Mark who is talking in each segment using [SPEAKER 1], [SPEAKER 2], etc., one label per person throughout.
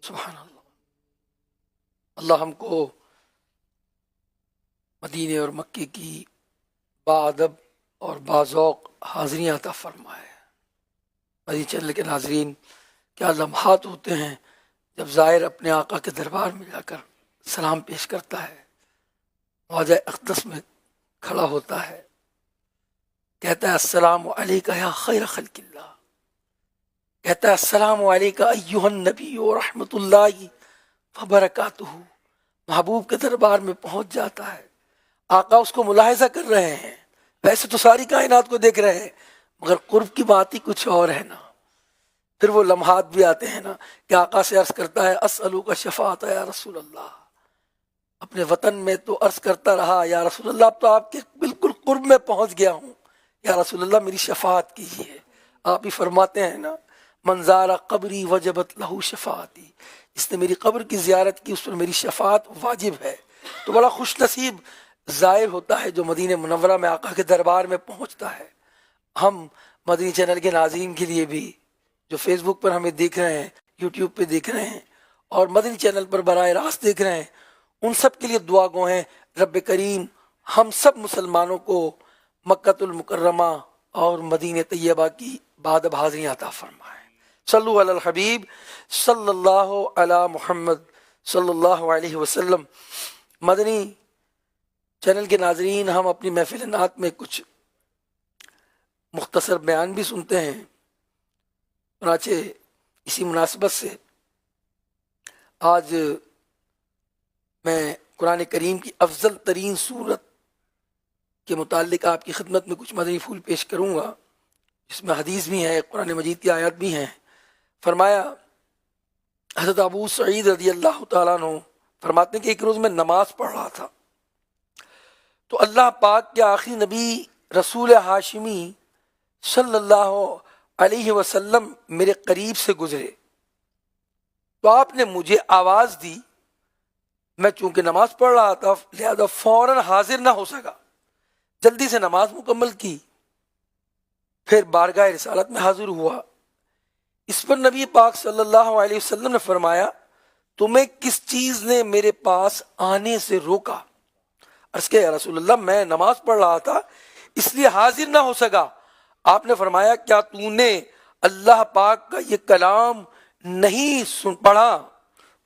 [SPEAKER 1] سبحان اللہ۔ اللہ ہم کو مدینے اور مکے کی باادب اور باذوق حاضریاں عطا فرمائے۔ مدنی چینل کے ناظرین، کیا لمحات ہوتے ہیں جب زائر اپنے آقا کے دربار میں جا کر سلام پیش کرتا ہے، موضع اقدس میں کھڑا ہوتا ہے، کہتا ہے السلام علیکہ یا خیر خلق اللہ، کہتا ہے السلام علیکہ ایہا النبی و رحمت اللہ وبرکاتہ۔ محبوب کے دربار میں پہنچ جاتا ہے، آقا اس کو ملاحظہ کر رہے ہیں، ویسے تو ساری کائنات کو دیکھ رہے ہیں مگر قرب کی بات ہی کچھ اور ہے نا۔ پھر وہ لمحات بھی آتے ہیں نا کہ آقا سے عرض کرتا ہے اسألوک شفاعت یا رسول اللہ۔ اپنے وطن میں تو عرض کرتا رہا یا رسول اللہ، اب تو آپ کے بالکل قرب میں پہنچ گیا ہوں، یا رسول اللہ میری شفاعت کیجیے۔ آپ ہی فرماتے ہیں نا من زار قبری وجبت لہ شفاعتی، جس نے میری قبر کی زیارت کی اس پر میری شفاعت واجب ہے۔ تو بڑا خوش نصیب زائر ہوتا ہے جو مدینہ منورہ میں آقا کے دربار میں پہنچتا ہے۔ ہم مدنی چینل کے ناظرین کے لیے بھی جو فیس بک پر ہمیں دیکھ رہے ہیں، یوٹیوب پہ دیکھ رہے ہیں اور مدنی چینل پر براہ راست دیکھ رہے ہیں، ان سب کے لیے دعا گو ہیں رب کریم ہم سب مسلمانوں کو مکۃ المکرمہ اور مدینہ طیبہ کی بعد حاضری عطا فرمائے۔ صلو علی الحبیب صلی اللہ علی محمد صلی اللہ علیہ وسلم۔ مدنی چینل کے ناظرین، ہم اپنی محفل نعت میں کچھ مختصر بیان بھی سنتے ہیں، چنانچہ اسی مناسبت سے آج میں قرآن کریم کی افضل ترین صورت کے متعلق آپ کی خدمت میں کچھ مدنی پھول پیش کروں گا، جس میں حدیث بھی ہے، قرآن مجید کی آیات بھی ہیں۔ فرمایا حضرت ابو سعید رضی اللہ تعالیٰ عنہ فرماتے ہیں کہ ایک روز میں نماز پڑھ رہا تھا تو اللہ پاک کے آخری نبی رسول ہاشمی صلی اللہ علیہ وسلم میرے قریب سے گزرے تو آپ نے مجھے آواز دی۔ میں چونکہ نماز پڑھ رہا تھا لہذا فوراً حاضر نہ ہو سکا، جلدی سے نماز مکمل کی، پھر بارگاہ رسالت میں حاضر ہوا۔ اس پر نبی پاک صلی اللہ علیہ وسلم نے فرمایا تمہیں کس چیز نے میرے پاس آنے سے روکا؟ عرض کیا یا رسول اللہ میں نماز پڑھ رہا تھا اس لیے حاضر نہ ہو سکا۔ آپ نے فرمایا کیا تو نے اللہ پاک کا یہ کلام نہیں پڑھا؟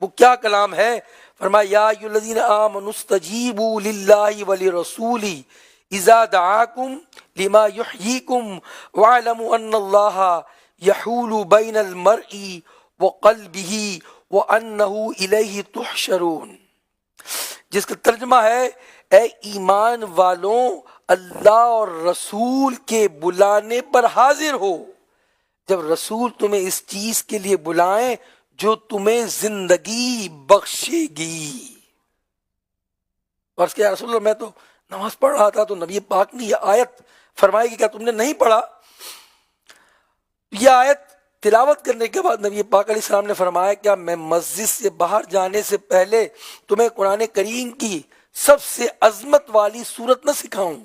[SPEAKER 1] وہ کیا کلام ہے؟ فرمایا یا ایھا الذین آمنوا استجیبوا للہ ولرسولہ اذا دعاکم لما یحییکم واعلموا ان اللہ یحول بین المرء وقلبہ وانہ الیہ تحشرون، جس کا ترجمہ ہے اے ایمان والوں اللہ اور رسول کے بلانے پر حاضر ہو جب رسول تمہیں اس چیز کے لیے بلائیں جو تمہیں زندگی بخشے گی۔ اور اس کے یا رسول اللہ میں تو نماز پڑھ رہا تھا، تو نبی پاک نے یہ آیت فرمائی کہ کیا تم نے نہیں پڑھا؟ یہ آیت تلاوت کرنے کے بعد نبی پاک علیہ السلام نے فرمایا کیا میں مسجد سے باہر جانے سے پہلے تمہیں قرآن کریم کی سب سے عظمت والی صورت نہ سکھاؤں؟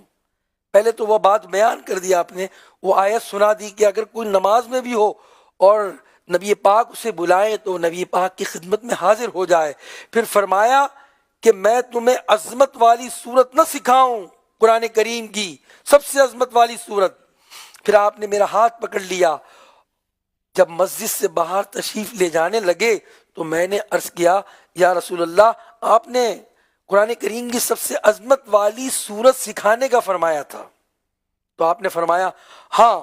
[SPEAKER 1] پہلے تو وہ بات بیان کر دی آپ نے، وہ آیت سنا دی کہ اگر کوئی نماز میں بھی ہو اور نبی پاک اسے بلائے تو نبی پاک کی خدمت میں حاضر ہو جائے۔ پھر فرمایا کہ میں تمہیں عظمت والی صورت نہ سکھاؤں، قرآن کریم کی سب سے عظمت والی صورت؟ پھر آپ نے میرا ہاتھ پکڑ لیا، جب مسجد سے باہر تشریف لے جانے لگے تو میں نے عرض کیا یا رسول اللہ آپ نے قرآن کریم کی سب سے عظمت والی صورت سکھانے کا فرمایا تھا؟ تو آپ نے فرمایا ہاں۔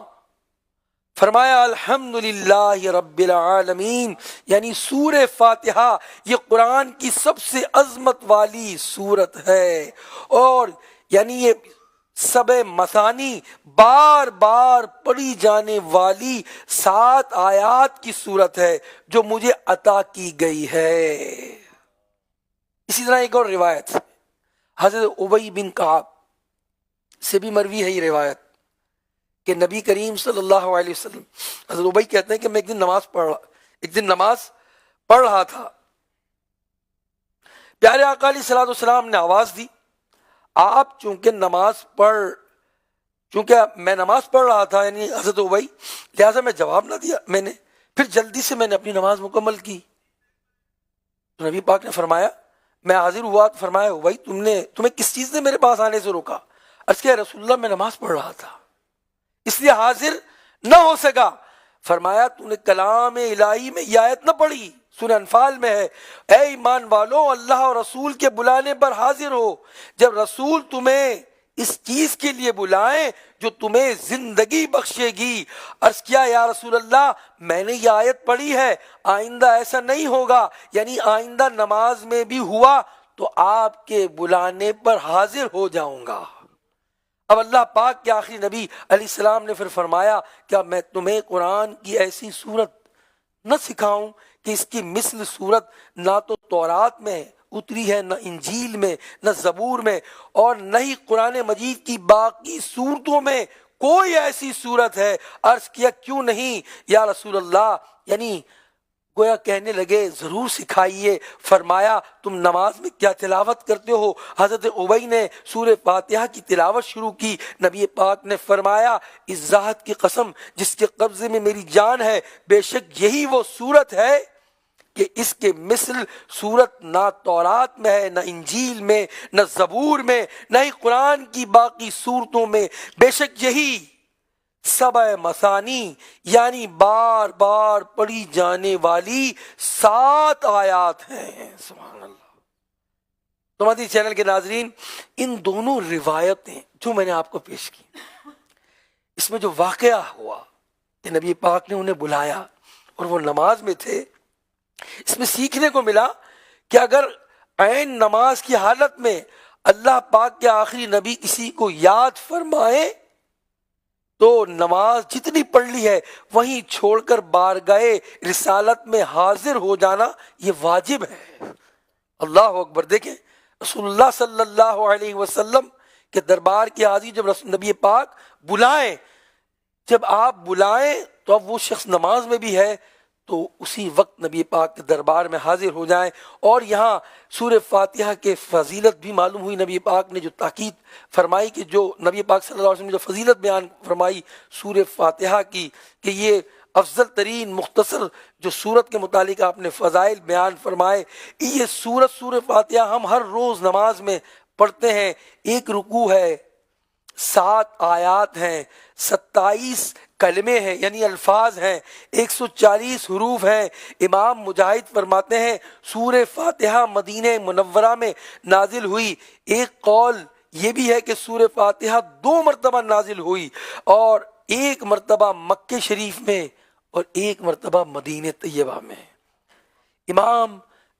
[SPEAKER 1] فرمایا الحمدللہ رب العالمین، یعنی سورہ فاتحہ یہ قرآن کی سب سے عظمت والی صورت ہے، اور یعنی یہ سبع مثانی بار بار پڑھی جانے والی 7 آیات کی صورت ہے جو مجھے عطا کی گئی ہے۔ اسی طرح ایک اور روایت حضرت ابی بن کعب سے بھی مروی ہے یہ روایت کہ نبی کریم صلی اللہ علیہ وسلم، حضرت ابی کہتے ہیں کہ میں ایک دن نماز پڑھ رہا تھا، پیارے آقا علیہ الصلوۃ والسلام نے آواز دی، آپ چونکہ میں نماز پڑھ رہا تھا یعنی حضرت ابی، لہٰذا میں جواب نہ دیا، میں نے پھر جلدی سے میں نے اپنی نماز مکمل کی۔ تو نبی پاک نے فرمایا میں حاضر ہوا، تو فرمایا بھائی تمہیں کس چیز نے میرے پاس آنے سے روکا؟ عرض کیا رسول اللہ میں نماز پڑھ رہا تھا اس لیے حاضر نہ ہو سکا۔ فرمایا تو نے کلام الہی میں یہ آیت نہ پڑھی، سورہ انفال میں ہے، اے ایمان والو اللہ اور رسول کے بلانے پر حاضر ہو جب رسول تمہیں اس چیز کے لیے بلائیں جو تمہیں زندگی بخشے گی۔ عرض کیا یا رسول اللہ میں نے یہ آیت پڑھی ہے، آئندہ ایسا نہیں ہوگا، یعنی آئندہ نماز میں بھی ہوا تو آپ کے بلانے پر حاضر ہو جاؤں گا۔ اب اللہ پاک کے آخری نبی علیہ السلام نے پھر فرمایا کیا میں تمہیں قرآن کی ایسی صورت نہ سکھاؤں کہ اس کی مثل صورت نہ تو تورات میں اتری ہے، نہ انجیل میں، نہ زبور میں، اور نہ ہی قرآن مجید کی باقی صورتوں میں کوئی ایسی صورت ہے؟ عرض کیا کیوں نہیں یا رسول اللہ، یعنی گویا کہنے لگے ضرور سکھائیے۔ فرمایا تم نماز میں کیا تلاوت کرتے ہو؟ حضرت ابی نے سورہ فاتحہ کی تلاوت شروع کی۔ نبی پاک نے فرمایا اس ذات کی قسم جس کے قبضے میں میری جان ہے، بے شک یہی وہ صورت ہے کہ اس کے مثل صورت نہ تورات میں ہے، نہ انجیل میں، نہ زبور میں، نہ ہی قرآن کی باقی صورتوں میں، بے شک یہی سبع مثانی یعنی بار بار پڑھی جانے والی 7 آیات ہیں۔ سبحان اللہ۔ تو مدنی چینل کے ناظرین، ان دونوں روایتیں جو میں نے آپ کو پیش کی، اس میں جو واقعہ ہوا کہ نبی پاک نے انہیں بلایا اور وہ نماز میں تھے، اس میں سیکھنے کو ملا کہ اگر عین نماز کی حالت میں اللہ پاک کے آخری نبی کسی کو یاد فرمائے تو نماز جتنی پڑھ لی ہے وہیں چھوڑ کر بارگاہ رسالت میں حاضر ہو جانا یہ واجب ہے۔ اللہ اکبر۔ دیکھیں رسول اللہ صلی اللہ علیہ وسلم کے دربار کی حاضری جب نبی پاک بلائیں، جب آپ بلائیں تو اب وہ شخص نماز میں بھی ہے تو اسی وقت نبی پاک کے دربار میں حاضر ہو جائیں۔ اور یہاں سورہ فاتحہ کے فضیلت بھی معلوم ہوئی۔ نبی پاک نے جو تاکید فرمائی کہ جو نبی پاک صلی اللہ علیہ وسلم نے جو فضیلت بیان فرمائی سورہ فاتحہ کی کہ یہ افضل ترین مختصر جو سورت کے متعلق آپ نے فضائل بیان فرمائے، یہ سورہ فاتحہ ہم ہر روز نماز میں پڑھتے ہیں۔ ایک رکوع ہے، 7 آیات ہیں، 27 کلمے ہیں یعنی الفاظ ہیں، 140 حروف ہیں۔ امام مجاہد فرماتے ہیں سورہ فاتحہ مدینہ منورہ میں نازل ہوئی۔ ایک قول یہ بھی ہے کہ سورہ فاتحہ 2 مرتبہ نازل ہوئی، اور 1 مرتبہ مکہ شریف میں اور 1 مرتبہ مدینہ طیبہ میں۔ امام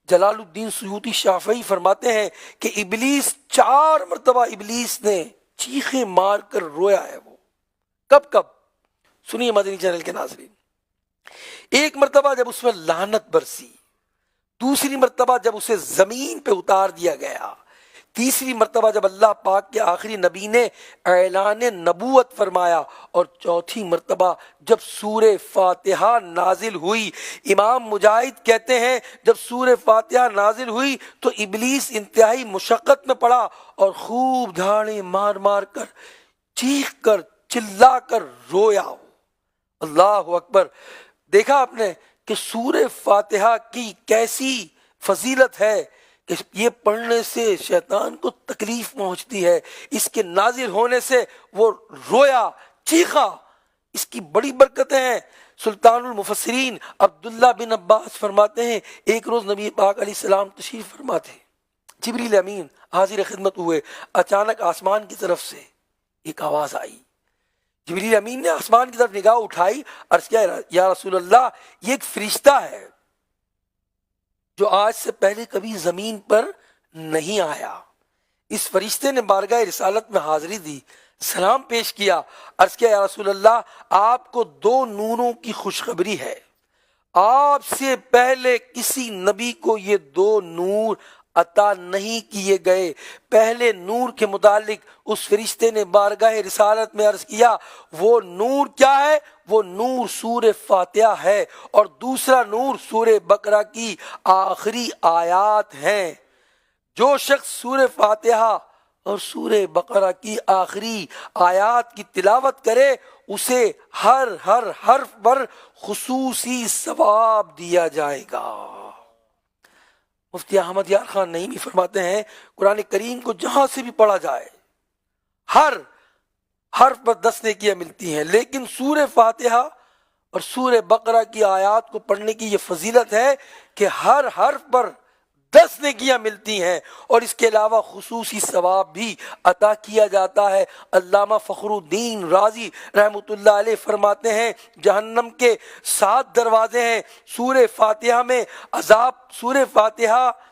[SPEAKER 1] جلال الدین سیوطی شافعی فرماتے ہیں کہ ابلیس 4 مرتبہ ابلیس نے چیخیں مار کر رویا ہے۔ وہ کب سنیے مدنی چینل کے ناظرین، 1 مرتبہ جب اس میں لعنت برسی، دوسری مرتبہ جب اسے زمین پہ اتار دیا گیا، تیسری مرتبہ جب اللہ پاک کے آخری نبی نے اعلان نبوت فرمایا، اور چوتھی مرتبہ جب سورہ فاتحہ نازل ہوئی۔ امام مجاہد کہتے ہیں جب سورہ فاتحہ نازل ہوئی تو ابلیس انتہائی مشقت میں پڑا اور خوب جھاڑیں مار مار کر چیخ کر چلا کر رویا۔ اللہ اکبر۔ دیکھا آپ نے کہ سورہ فاتحہ کی کیسی فضیلت ہے کہ یہ پڑھنے سے شیطان کو تکلیف پہنچتی ہے، اس کے نازل ہونے سے وہ رویا چیخا، اس کی بڑی برکتیں ہیں۔ سلطان المفسرین عبداللہ بن عباس فرماتے ہیں ایک روز نبی پاک علیہ السلام تشریف فرما تھے، جبریل امین حاضر خدمت ہوئے، اچانک آسمان کی طرف سے ایک آواز آئی۔ جبریل امین نے آسمان کی طرف نگاہ اٹھائی، عرض کیا یا رسول اللہ یہ ایک فرشتہ ہے جو آج سے پہلے کبھی زمین پر نہیں آیا۔ اس فرشتے نے بارگاہ رسالت میں حاضری دی، سلام پیش کیا، عرض کیا یا رسول اللہ آپ کو 2 نوروں کی خوشخبری ہے، آپ سے پہلے کسی نبی کو یہ 2 نور عطا نہیں کیے گئے۔ پہلے نور کے متعلق اس فرشتے نے بارگاہ رسالت میں عرض کیا وہ نور کیا ہے؟ وہ نور سورہ فاتحہ ہے، اور دوسرا نور سورہ بقرہ کی آخری آیات ہیں۔ جو شخص سورہ فاتحہ اور سورہ بقرہ کی آخری آیات کی تلاوت کرے اسے ہر حرف پر خصوصی ثواب دیا جائے گا۔ مفتی احمد یار خان نعیمی فرماتے ہیں قرآن کریم کو جہاں سے بھی پڑھا جائے ہر حرف پر 10 نیکیاں ملتی ہیں، لیکن سورہ فاتحہ اور سورہ بقرہ کی آیات کو پڑھنے کی یہ فضیلت ہے کہ ہر حرف پر 10 نیکیاں ملتی ہیں، اور اس کے علاوہ خصوصی ثواب بھی عطا کیا جاتا ہے۔ علامہ فخر الدین رازی رحمۃ اللہ علیہ فرماتے ہیں جہنم کے 7 دروازے ہیں، سورہ فاتحہ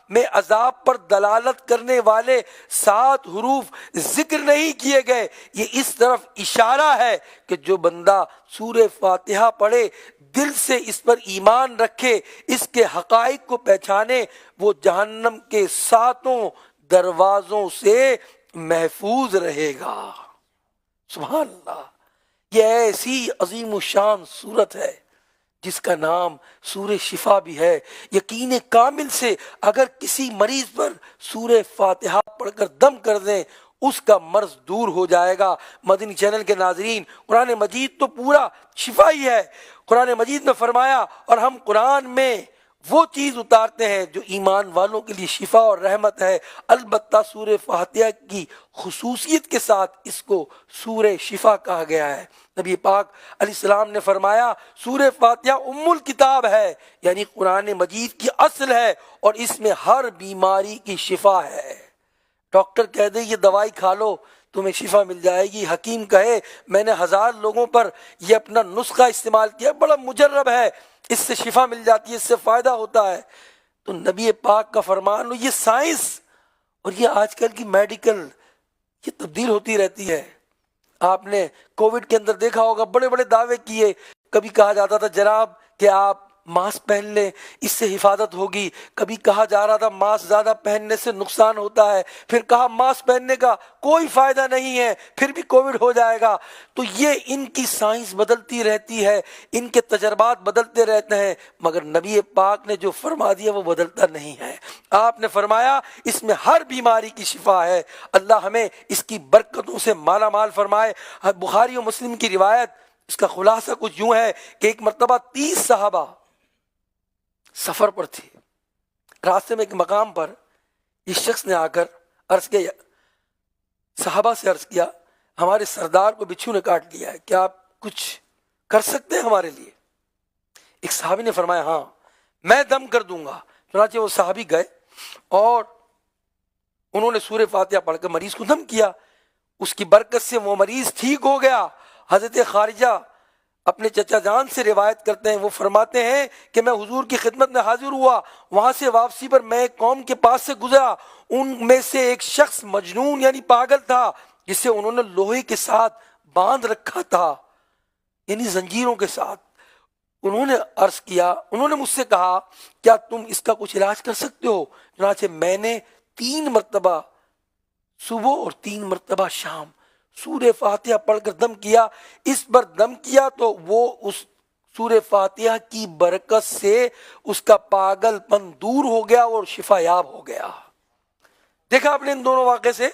[SPEAKER 1] میں عذاب پر دلالت کرنے والے 7 حروف ذکر نہیں کیے گئے۔ یہ اس طرف اشارہ ہے کہ جو بندہ سورہ فاتحہ پڑھے، دل سے اس پر ایمان رکھے، اس کے حقائق کو پہچانے، وہ جہنم کے 7 دروازوں سے محفوظ رہے گا۔ سبحان اللہ، یہ ایسی عظیم الشان صورت ہے جس کا نام سورہ شفا بھی ہے۔ یقین کامل سے اگر کسی مریض پر سورہ فاتحہ پڑھ کر دم کر دیں، اس کا مرض دور ہو جائے گا۔ مدنی چینل کے ناظرین، قرآن مجید تو پورا شفا ہی ہے۔ قرآن مجید میں فرمایا، اور ہم قرآن میں وہ چیز اتارتے ہیں جو ایمان والوں کے لیے شفا اور رحمت ہے۔ البتہ سورہ فاتحہ کی خصوصیت کے ساتھ اس کو سورہ شفا کہا گیا ہے۔ نبی پاک علیہ السلام نے فرمایا سورہ فاتحہ ام الکتاب ہے، یعنی قرآن مجید کی اصل ہے، اور اس میں ہر بیماری کی شفا ہے۔ ڈاکٹر کہہ دے یہ دوائی کھا لو تمہیں شفا مل جائے گی، حکیم کہے میں نے 1000 لوگوں پر یہ اپنا نسخہ استعمال کیا، بڑا مجرب ہے، اس سے شفا مل جاتی ہے، اس سے فائدہ ہوتا ہے، تو نبی پاک کا فرمان، یہ سائنس اور یہ آج کل کی میڈیکل یہ تبدیل ہوتی رہتی ہے۔ آپ نے کووڈ کے اندر دیکھا ہوگا، بڑے بڑے دعوے کیے، کبھی کہا جاتا تھا جناب کہ آپ ماسک پہن لیں اس سے حفاظت ہوگی، کبھی کہا جا رہا تھا ماسک زیادہ پہننے سے نقصان ہوتا ہے، پھر کہا ماسک پہننے کا کوئی فائدہ نہیں ہے، پھر بھی کووڈ ہو جائے گا۔ تو یہ ان کی سائنس بدلتی رہتی ہے، ان کے تجربات بدلتے رہتے ہیں، مگر نبی پاک نے جو فرما دیا وہ بدلتا نہیں ہے۔ آپ نے فرمایا اس میں ہر بیماری کی شفا ہے۔ اللہ ہمیں اس کی برکتوں سے مالا مال فرمائے۔ بخاری و مسلم کی روایت، اس کا خلاصہ کچھ یوں ہے کہ ایک مرتبہ 30 صحابہ سفر پر تھے، راستے میں ایک مقام پر اس شخص نے آ کر عرض کیا، صحابہ سے عرض کیا ہمارے سردار کو بچھو نے کاٹ لیا ہے، کیا آپ کچھ کر سکتے ہیں ہمارے لیے؟ ایک صحابی نے فرمایا ہاں میں دم کر دوں گا۔ چنانچہ وہ صحابی گئے اور انہوں نے سورہ فاتحہ پڑھ کر مریض کو دم کیا، اس کی برکت سے وہ مریض ٹھیک ہو گیا۔ حضرت خارجہ اپنے چچا جان سے روایت کرتے ہیں، وہ فرماتے ہیں کہ میں حضور کی خدمت میں حاضر ہوا، وہاں سے واپسی پر میں ایک قوم کے پاس سے گزرا، ان میں سے ایک شخص مجنون یعنی پاگل تھا، جسے انہوں نے لوہے کے ساتھ باندھ رکھا تھا، یعنی زنجیروں کے ساتھ۔ انہوں نے عرض کیا، انہوں نے مجھ سے کہا کیا تم اس کا کچھ علاج کر سکتے ہو؟ چنانچہ میں نے 3 مرتبہ صبح اور 3 مرتبہ شام سورہ فاتحہ پڑھ کر دم کیا۔ اس پر دم کیا تو وہ اس سورہ فاتحہ کی برکت سے اس کا پاگل پن دور ہو گیا اور شفا یاب ہو گیا۔ دیکھا آپ نے ان دونوں واقعے سے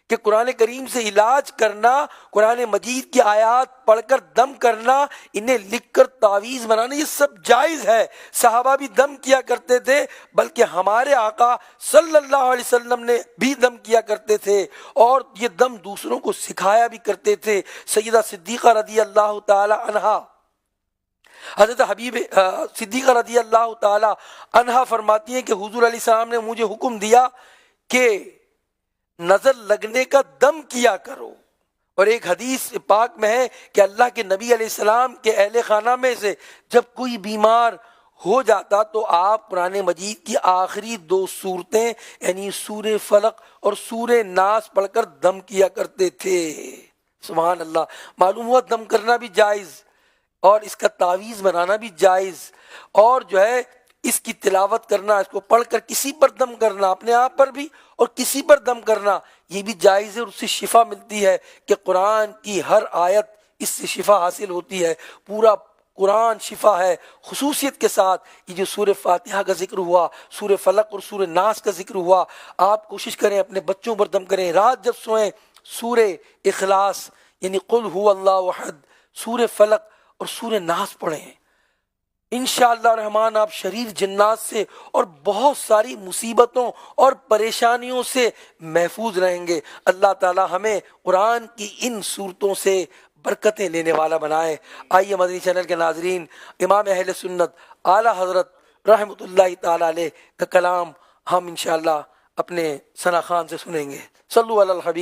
[SPEAKER 1] کہ قرآن کریم سے علاج کرنا، قرآن مجید کی آیات پڑھ کر دم کرنا، انہیں لکھ کر تعویذ بنانا، یہ سب جائز ہے۔ صحابہ بھی دم کیا کرتے تھے، بلکہ ہمارے آقا صلی اللہ علیہ وسلم نے بھی دم کیا کرتے تھے، اور یہ دم دوسروں کو سکھایا بھی کرتے تھے۔ سیدہ صدیقہ رضی اللہ تعالی عنہا، حضرت حبیب صدیقہ رضی اللہ تعالی عنہا فرماتی ہیں کہ حضور علیہ السلام نے مجھے حکم دیا کہ نظر لگنے کا دم کیا کرو، اور ایک حدیث پاک میں ہے کہ اللہ کے نبی علیہ السلام کے اہل خانہ میں سے جب کوئی بیمار ہو جاتا تو آپ قرآن مجید کی آخری 2 سورتیں یعنی سورہ فلق اور سورہ ناس پڑھ کر دم کیا کرتے تھے۔ سبحان اللہ، معلوم ہوا دم کرنا بھی جائز اور اس کا تعویذ بنانا بھی جائز، اور جو ہے اس کی تلاوت کرنا، اس کو پڑھ کر کسی پر دم کرنا، اپنے آپ پر بھی اور کسی پر دم کرنا، یہ بھی جائز ہے، اور اس سے شفا ملتی ہے کہ قرآن کی ہر آیت اس سے شفا حاصل ہوتی ہے۔ پورا قرآن شفا ہے۔ خصوصیت کے ساتھ یہ جو سورہ فاتحہ کا ذکر ہوا، سورہ فلق اور سورہ ناس کا ذکر ہوا، آپ کوشش کریں اپنے بچوں پر دم کریں، رات جب سوئیں سورہ اخلاص یعنی قل هو اللہ احد، سورہ فلق اور سورہ ناس پڑھیں۔ انشاءاللہ رحمان آپ شریر جنات سے اور بہت ساری مصیبتوں اور پریشانیوں سے محفوظ رہیں گے۔ اللہ تعالی ہمیں قرآن کی ان صورتوں سے برکتیں لینے والا بنائے۔ آئیے مدنی چینل کے ناظرین، امام اہل سنت اعلیٰ حضرت رحمۃ اللہ تعالی علیہ کا کلام ہم انشاءاللہ اپنے ثنا خان سے سنیں گے۔ صلو علی الحبیب۔